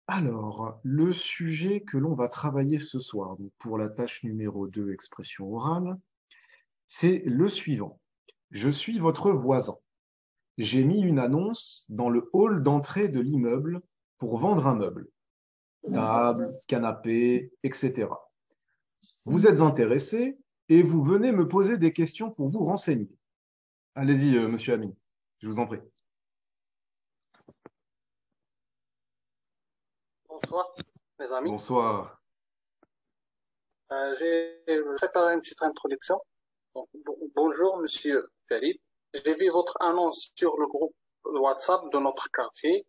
Alors, le sujet que l'on va travailler ce soir, donc pour la tâche numéro 2, expression orale, c'est le suivant. Je suis votre voisin. J'ai mis une annonce dans le hall d'entrée de l'immeuble pour vendre un meuble, table, canapé, etc. Vous êtes intéressé et vous venez me poser des questions pour vous renseigner. Allez-y, monsieur Amin, je vous en prie. Bonsoir, mes amis. Bonsoir. J'ai préparé une petite introduction. Bonjour, monsieur Farid. J'ai vu votre annonce sur le groupe WhatsApp de notre quartier.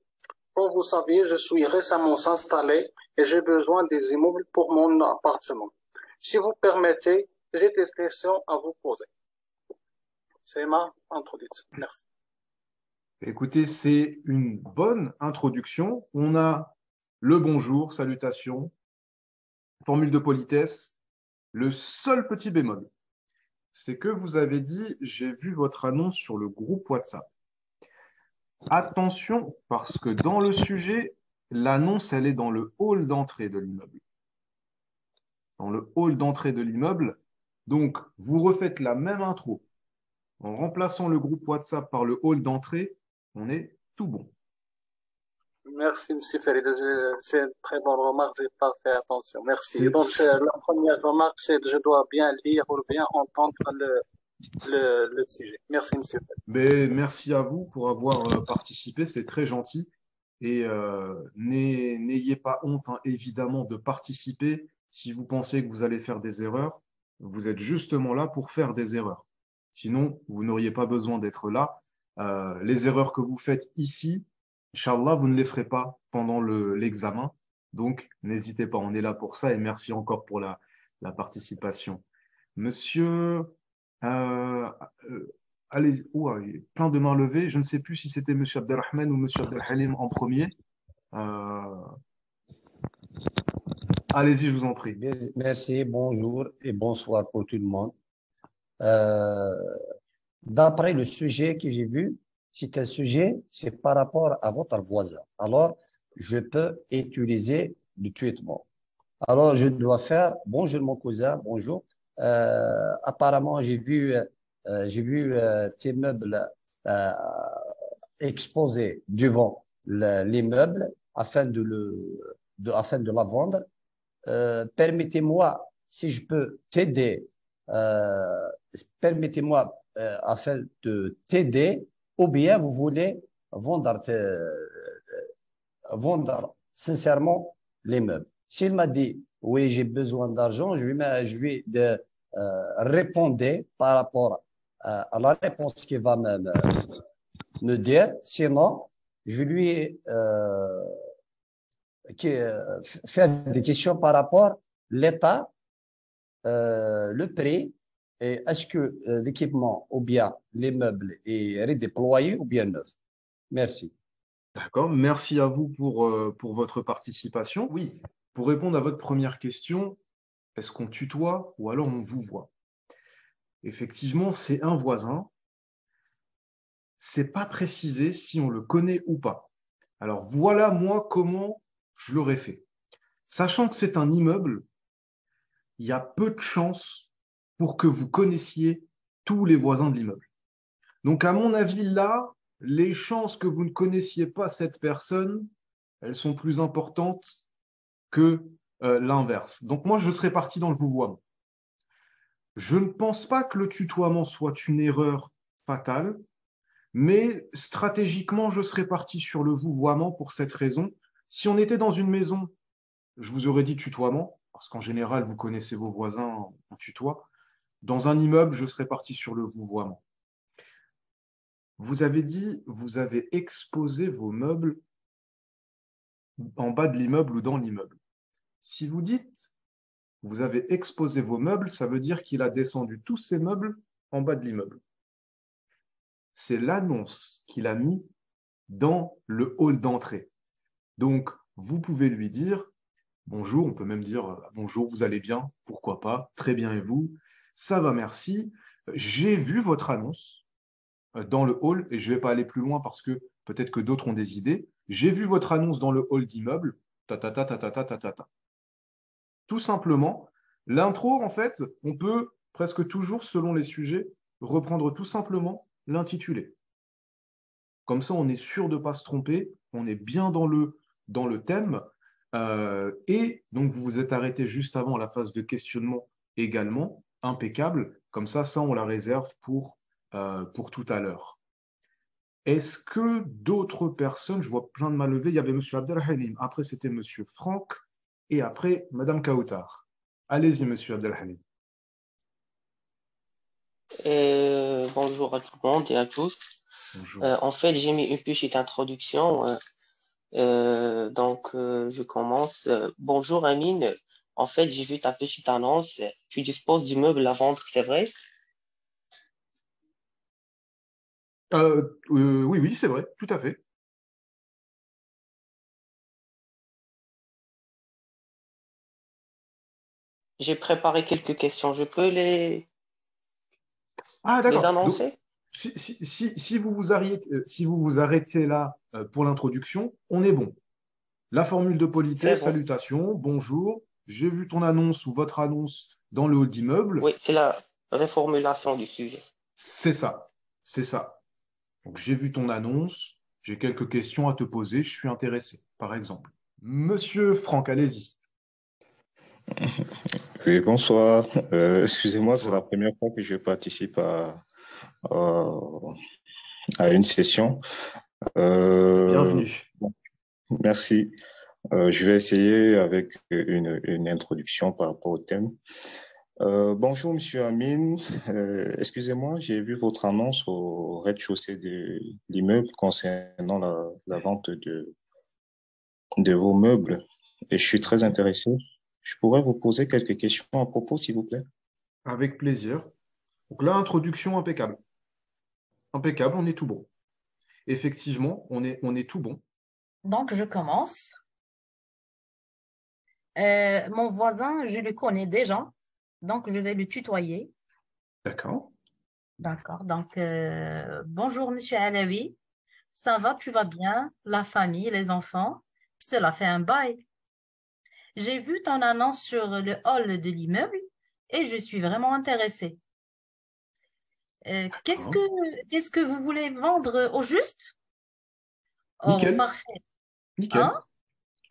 Comme vous savez, je suis récemment installé et j'ai besoin des immeubles pour mon appartement. Si vous permettez, j'ai des questions à vous poser. C'est ma introduction. Merci. Écoutez, c'est une bonne introduction. On a le bonjour, salutations, formule de politesse. Le seul petit bémol, c'est que vous avez dit, j'ai vu votre annonce sur le groupe WhatsApp. Attention, parce que dans le sujet, l'annonce, elle est dans le hall d'entrée de l'immeuble. Dans le hall d'entrée de l'immeuble. Donc, vous refaites la même intro. En remplaçant le groupe WhatsApp par le hall d'entrée, on est tout bon. Merci, monsieur Farid. C'est une très bonne remarque. J'ai pas fait attention. Merci. C'est, Donc, la première remarque, c'est que je dois bien lire ou bien entendre le sujet. Merci, monsieur Farid. mais merci à vous pour avoir participé, c'est très gentil. Et n'ayez pas honte, hein, évidemment, de participer. Si vous pensez que vous allez faire des erreurs, vous êtes justement là pour faire des erreurs. Sinon, vous n'auriez pas besoin d'être là. Les erreurs que vous faites ici, Inch'Allah, vous ne les ferez pas pendant l'examen. Donc, n'hésitez pas, on est là pour ça et merci encore pour la participation. Monsieur, euh, allez, ouah, il y a plein de mains levées. Je ne sais plus si c'était Monsieur Abdelrahman ou Monsieur Abdelhalim en premier. Euh, allez-y, je vous en prie. Merci, bonjour et bonsoir pour tout le monde. Euh, D'après le sujet que j'ai vu, c'est un sujet, c'est par rapport à votre voisin. Alors, je peux utiliser le tutoiement. Alors, je dois faire bonjour mon cousin, bonjour. Apparemment, j'ai vu tes meubles euh, exposés devant l'immeuble afin de la vendre. Permettez-moi, si je peux t'aider, euh, permettez-moi afin de t'aider, ou bien vous voulez vendre sincèrement les meubles. S'il m'a dit, oui, j'ai besoin d'argent, je vais répondre par rapport à la réponse qu'il va me dire. Sinon, je vais lui faire des questions par rapport à l'état, le prix, et est-ce que l'équipement ou bien les meubles est redéployé ou bien neuf. Merci. D'accord. Merci à vous pour votre participation. Oui, pour répondre à votre première question, est-ce qu'on tutoie ou alors on vous voit? Effectivement, c'est un voisin. C'est pas précisé si on le connaît ou pas. Alors voilà moi comment je l'aurais fait. Sachant que c'est un immeuble, il y a peu de chances pour que vous connaissiez tous les voisins de l'immeuble. Donc, à mon avis, là, les chances que vous ne connaissiez pas cette personne, elles sont plus importantes que l'inverse. Donc, moi, je serais parti dans le vouvoiement. Je ne pense pas que le tutoiement soit une erreur fatale, mais stratégiquement, je serais parti sur le vouvoiement pour cette raison. Si on était dans une maison, je vous aurais dit tutoiement, parce qu'en général, vous connaissez vos voisins en tutoie. Dans un immeuble, je serais parti sur le vouvoiement. Vous avez dit, vous avez exposé vos meubles en bas de l'immeuble ou dans l'immeuble. Si vous dites, vous avez exposé vos meubles, ça veut dire qu'il a descendu tous ses meubles en bas de l'immeuble. C'est l'annonce qu'il a mis dans le hall d'entrée. Donc, vous pouvez lui dire, bonjour, on peut même dire, bonjour, vous allez bien? Pourquoi pas? Très bien, et vous? Ça va, merci. J'ai vu votre annonce dans le hall, et je ne vais pas aller plus loin parce que peut-être que d'autres ont des idées. J'ai vu votre annonce dans le hall d'immeuble. ta ta ta ta ta ta ta ta ta. Tout simplement, l'intro, en fait, on peut presque toujours, selon les sujets, reprendre tout simplement l'intitulé. Comme ça, on est sûr de ne pas se tromper, on est bien dans le thème. Et donc, vous vous êtes arrêté juste avant la phase de questionnement également, impeccable. Comme ça, on la réserve pour tout à l'heure. Est-ce que d'autres personnes, je vois plein de mains levées, il y avait M. Abdelhalim, après c'était M. Franck, et après Mme Kautar. Allez-y, M. Abdelhalim. Bonjour à tout le monde et à tous. Bonjour. En fait, j'ai mis une petite introduction. Je commence. Bonjour Amine. En fait, j'ai vu ta petite annonce. Tu disposes d'immeubles à vendre, c'est vrai? Oui, oui, c'est vrai, tout à fait. J'ai préparé quelques questions. Je peux les Ah, d'accord. Donc, annoncer? si vous vous arrêtez là pour l'introduction, on est bon. La formule de politesse, C'est bon. salutations, bonjour, j'ai vu ton annonce ou votre annonce dans le hall d'immeuble. Oui, c'est la reformulation du sujet. C'est ça, c'est ça. Donc, j'ai vu ton annonce, j'ai quelques questions à te poser, je suis intéressé, par exemple. Monsieur Franck, allez-y. Oui, bonsoir. Excusez-moi, c'est la première fois que je participe à une session. Bienvenue. Merci. Je vais essayer avec une introduction par rapport au thème. Bonjour, Monsieur Amine. Excusez-moi, j'ai vu votre annonce au rez-de-chaussée de l'immeuble concernant la vente de vos meubles et je suis très intéressé. Je pourrais vous poser quelques questions à propos, s'il vous plaît? Avec plaisir. Donc là, introduction impeccable. Impeccable, on est tout bon. Effectivement, on est tout bon. Donc, je commence. Mon voisin, je le connais déjà, donc je vais le tutoyer. D'accord. D'accord. Donc, bonjour, Monsieur Alaoui. Ça va, tu vas bien? La famille, les enfants? Cela fait un bail. J'ai vu ton annonce sur le hall de l'immeuble et je suis vraiment intéressée. Qu'est-ce que vous voulez vendre au juste? Oh, Nickel, parfait. nickel. Hein?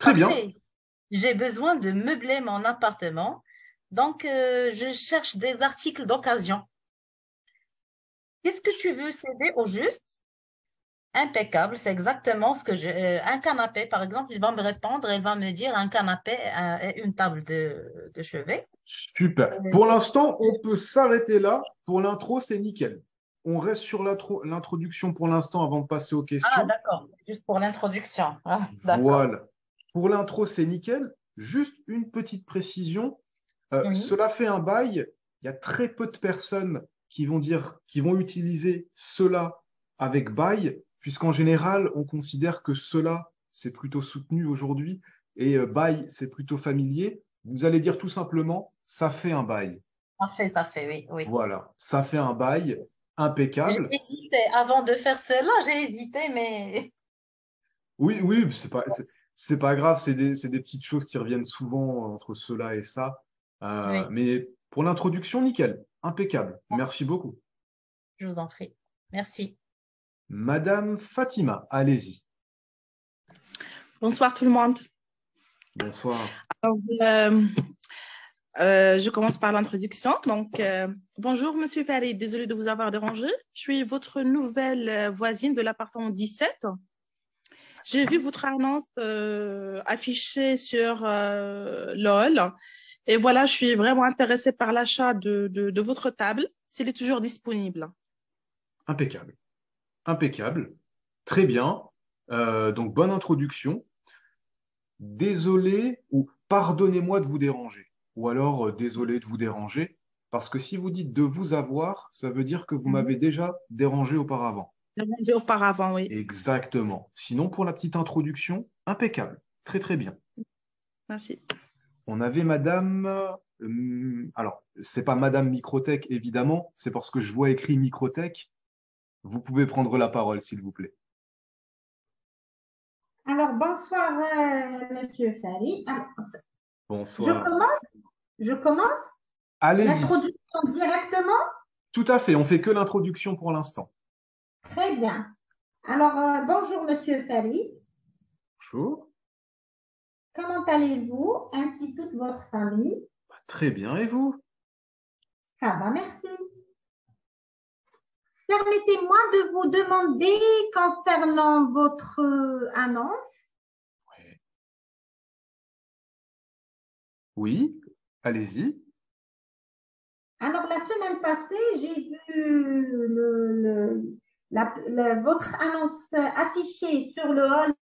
Très bien. Parfait. J'ai besoin de meubler mon appartement, donc je cherche des articles d'occasion. Qu'est-ce que tu veux céder au juste? Impeccable, c'est exactement ce que un canapé, par exemple, il va me répondre, il va me dire un canapé et une table de chevet. Super. Pour l'instant, on peut s'arrêter là. Pour l'intro, c'est nickel. On reste sur l'introduction pour l'instant avant de passer aux Ah, questions. d'accord, juste pour l'introduction. Ah, d'accord. Voilà. Pour l'intro, c'est nickel. Juste une petite précision. Oui. Cela fait un bail. Il y a très peu de personnes qui vont utiliser cela avec bail, puisqu'en général, on considère que cela, c'est plutôt soutenu aujourd'hui, et bail, c'est plutôt familier. Vous allez dire tout simplement, ça fait un bail. Ça fait, oui, oui. Voilà, ça fait un bail J'ai impeccable. hésité, avant de faire cela, j'ai hésité, mais Oui, oui, c'est pas grave, c'est des petites choses qui reviennent souvent entre cela et ça. oui, Mais pour l'introduction, nickel, impeccable. Merci beaucoup. je vous en prie. Merci. Madame Fatima, allez-y. Bonsoir tout le monde. Bonsoir. Alors, je commence par l'introduction. Donc, bonjour Monsieur Farid, désolé de vous avoir dérangé. Je suis votre nouvelle voisine de l'appartement 17. J'ai vu votre annonce affichée sur LOL. Et voilà, je suis vraiment intéressée par l'achat de votre table, s'il est toujours disponible. Impeccable. Impeccable. Très bien. Donc, bonne introduction. Désolé ou pardonnez-moi de vous déranger. Ou alors, désolé de vous déranger. Parce que si vous dites de vous avoir, ça veut dire que vous m'avez déjà dérangé auparavant. Dérangé auparavant, oui. Exactement. Sinon, pour la petite introduction, impeccable. Très, très bien. Merci. On avait Madame. Alors, c'est pas Madame Microtech, évidemment. C'est parce que je vois écrit Microtech. Vous pouvez prendre la parole, s'il vous plaît. Alors, bonsoir, Monsieur Farid. Alors, je Bonsoir. commence Allez-y. l'introduction directement. Tout à fait, on fait que l'introduction pour l'instant. Très bien. Alors, bonjour, Monsieur Farid. Bonjour. Comment allez-vous, ainsi toute votre famille? Très bien, et vous? Ça va, merci. Permettez-moi de vous demander concernant votre annonce. Oui, allez-y. Alors, la semaine passée, j'ai vu votre annonce affichée sur le hall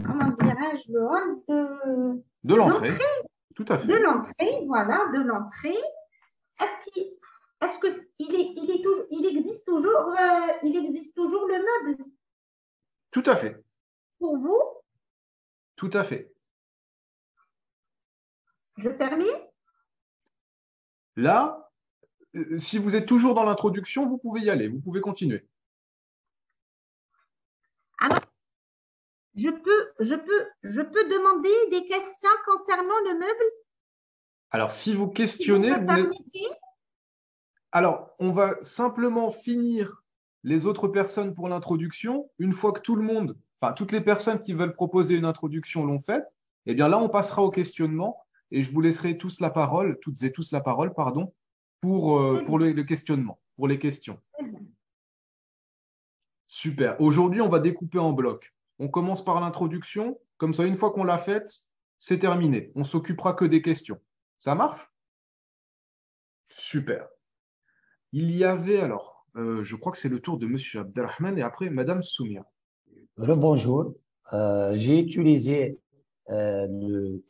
comment dirais-je, le hall De l'entrée, tout à fait. De l'entrée, voilà, de l'entrée. Est-ce qu'il existe toujours le meuble Tout à fait. pour vous? Tout à fait. Je termine. Là, si vous êtes toujours dans l'introduction, vous pouvez y aller, vous pouvez continuer. Alors, je peux demander des questions concernant le meuble? Alors, si vous questionnez, alors, on va simplement finir les autres personnes pour l'introduction. Une fois que tout le monde, enfin, toutes les personnes qui veulent proposer une introduction l'ont faite, eh bien là, on passera au questionnement et je vous laisserai tous la parole, toutes et tous la parole, pardon, pour le questionnement, pour les questions. Super. Aujourd'hui, on va découper en blocs. On commence par l'introduction. Comme ça, une fois qu'on l'a faite, c'est terminé. On s'occupera que des questions. Ça marche? Super. Il y avait alors, je crois que c'est le tour de Monsieur Abdelrahman et après Madame Soumia. Rebonjour. J'ai utilisé le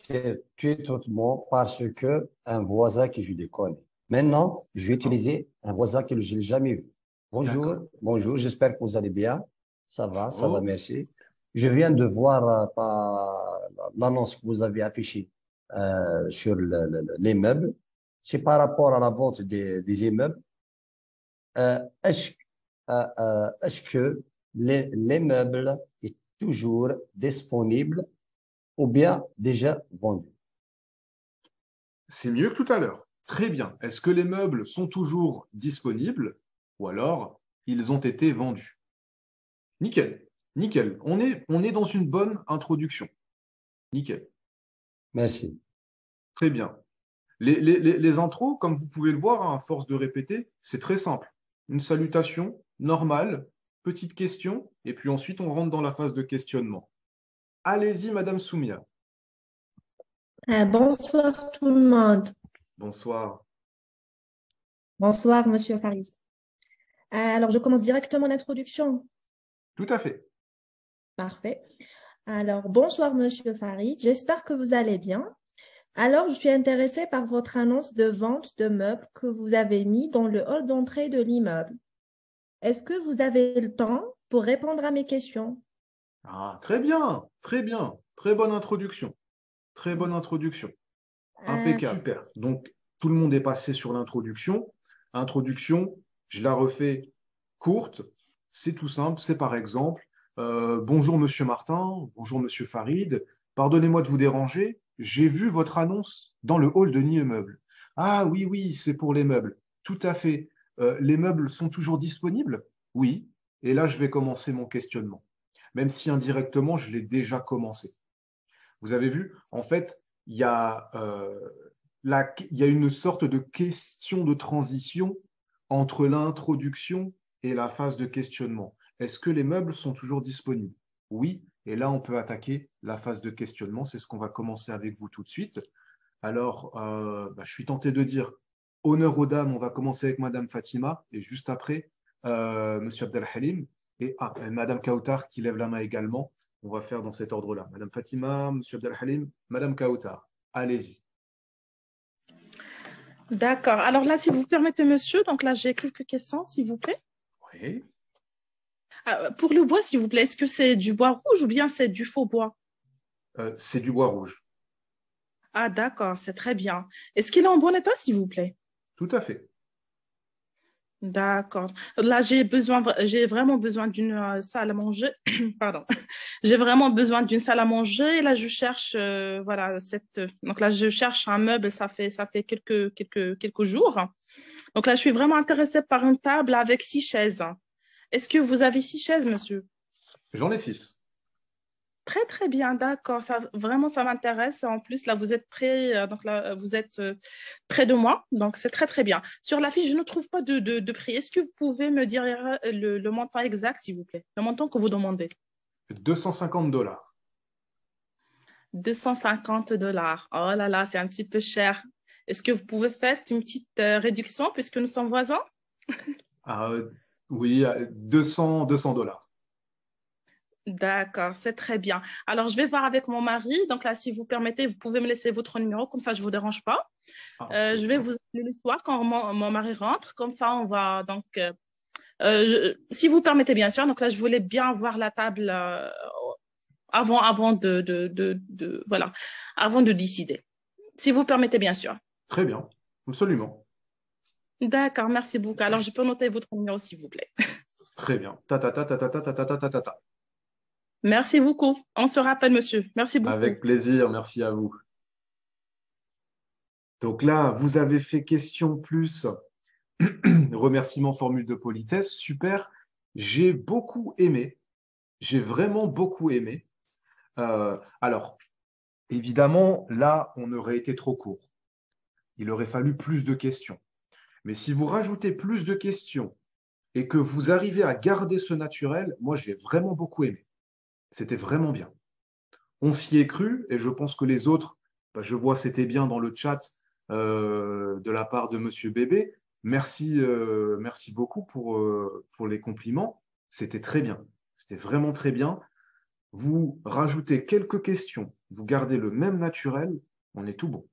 tutoiement parce que un voisin que je déconne. Maintenant, je vais utiliser un voisin que je n'ai jamais vu. Bonjour, bonjour, j'espère que vous allez bien. Ça va, merci. Je viens de voir l'annonce que vous avez affichée sur les meubles. C'est par rapport à la vente des immeubles. Est-ce que les meubles sont toujours disponibles ou bien déjà vendus? C'est mieux que tout à l'heure. Très bien. Est-ce que les meubles sont toujours disponibles ou alors ils ont été vendus? Nickel, nickel. On est dans une bonne introduction. Nickel. Merci. Très bien. Les intros, comme vous pouvez le voir, à force de répéter, c'est très simple. Une salutation normale, petite question, et puis ensuite on rentre dans la phase de questionnement. Allez-y, Madame Soumia. Bonsoir tout le monde. Bonsoir. Bonsoir, Monsieur Farid. Alors, je commence directement l'introduction. Tout à fait. Parfait. Alors, bonsoir, Monsieur Farid. J'espère que vous allez bien. Alors, je suis intéressée par votre annonce de vente de meubles que vous avez mis dans le hall d'entrée de l'immeuble. Est-ce que vous avez le temps pour répondre à mes questions? Ah, très bien, très bien. Très bonne introduction. Très bonne introduction. Impeccable. Super. Donc, tout le monde est passé sur l'introduction. Introduction, je la refais courte. C'est tout simple. C'est par exemple, bonjour Monsieur Martin, bonjour Monsieur Farid. Pardonnez-moi de vous déranger. J'ai vu votre annonce dans le hall de l'immeuble. Ah oui, oui, c'est pour les meubles. Tout à fait. Les meubles sont toujours disponibles? Oui. Et là, je vais commencer mon questionnement. Même si indirectement, je l'ai déjà commencé. Vous avez vu, en fait, il y a une sorte de question de transition entre l'introduction et la phase de questionnement. Est-ce que les meubles sont toujours disponibles? Oui, et là, on peut attaquer la phase de questionnement. C'est ce qu'on va commencer avec vous tout de suite. Alors, je suis tenté de dire honneur aux dames. On va commencer avec Madame Fatima et juste après, Monsieur Abdelhalim et Madame Kautar qui lève la main également. On va faire dans cet ordre-là. Madame Fatima, Monsieur Abdelhalim, Madame Kautar. Allez-y. D'accord. Alors là, si vous permettez, monsieur, donc là, j'ai quelques questions, s'il vous plaît. Oui. Pour le bois, s'il vous plaît, est-ce que c'est du bois rouge ou bien c'est du faux bois? C'est du bois rouge. Ah, d'accord, c'est très bien. Est-ce qu'il est en bon état, s'il vous plaît? Tout à fait. D'accord. Là, j'ai vraiment besoin d'une salle à manger. Pardon. J'ai vraiment besoin d'une salle à manger. Et là, je cherche, voilà, donc là, je cherche un meuble. Ça fait quelques jours. Donc là, je suis vraiment intéressée par une table avec 6 chaises. Est-ce que vous avez 6 chaises, monsieur? J'en ai 6. Très, très bien, d'accord. Vraiment, ça m'intéresse. En plus, là, vous êtes donc là, vous êtes près de moi. Donc, c'est très, très bien. Sur la fiche, je ne trouve pas de prix. Est-ce que vous pouvez me dire le montant exact, s'il vous plaît? Le montant que vous demandez? $250. 250. Oh là là, c'est un petit peu cher. Est-ce que vous pouvez faire une petite réduction puisque nous sommes voisins? Ah, oui, 200 dollars. D'accord, c'est très bien. Alors, je vais voir avec mon mari. Donc là, si vous permettez, vous pouvez me laisser votre numéro, comme ça, je ne vous dérange pas. Je vais vous appeler le soir quand mon mari rentre. Comme ça, on va donc, si vous permettez, bien sûr. Donc là, je voulais bien voir la table avant voilà, avant de décider. Si vous permettez, bien sûr. Très bien, absolument. D'accord, merci beaucoup. Alors, je peux noter votre numéro, s'il vous plaît. Très bien. Ta ta ta ta ta ta ta ta ta ta ta ta. Merci beaucoup. On se rappelle, monsieur. Merci beaucoup. Avec plaisir, merci à vous. Donc là, vous avez fait question plus remerciement formule de politesse, super. J'ai beaucoup aimé, j'ai vraiment beaucoup aimé. Alors, évidemment, là, on aurait été trop court. Il aurait fallu plus de questions. Mais si vous rajoutez plus de questions et que vous arrivez à garder ce naturel, moi, j'ai vraiment beaucoup aimé. C'était vraiment bien. On s'y est cru et je pense que les autres, je vois c'était bien dans le chat de la part de Monsieur Bébé. Merci, merci beaucoup pour les compliments. C'était très bien. C'était vraiment très bien. Vous rajoutez quelques questions, vous gardez le même naturel, on est tout bon.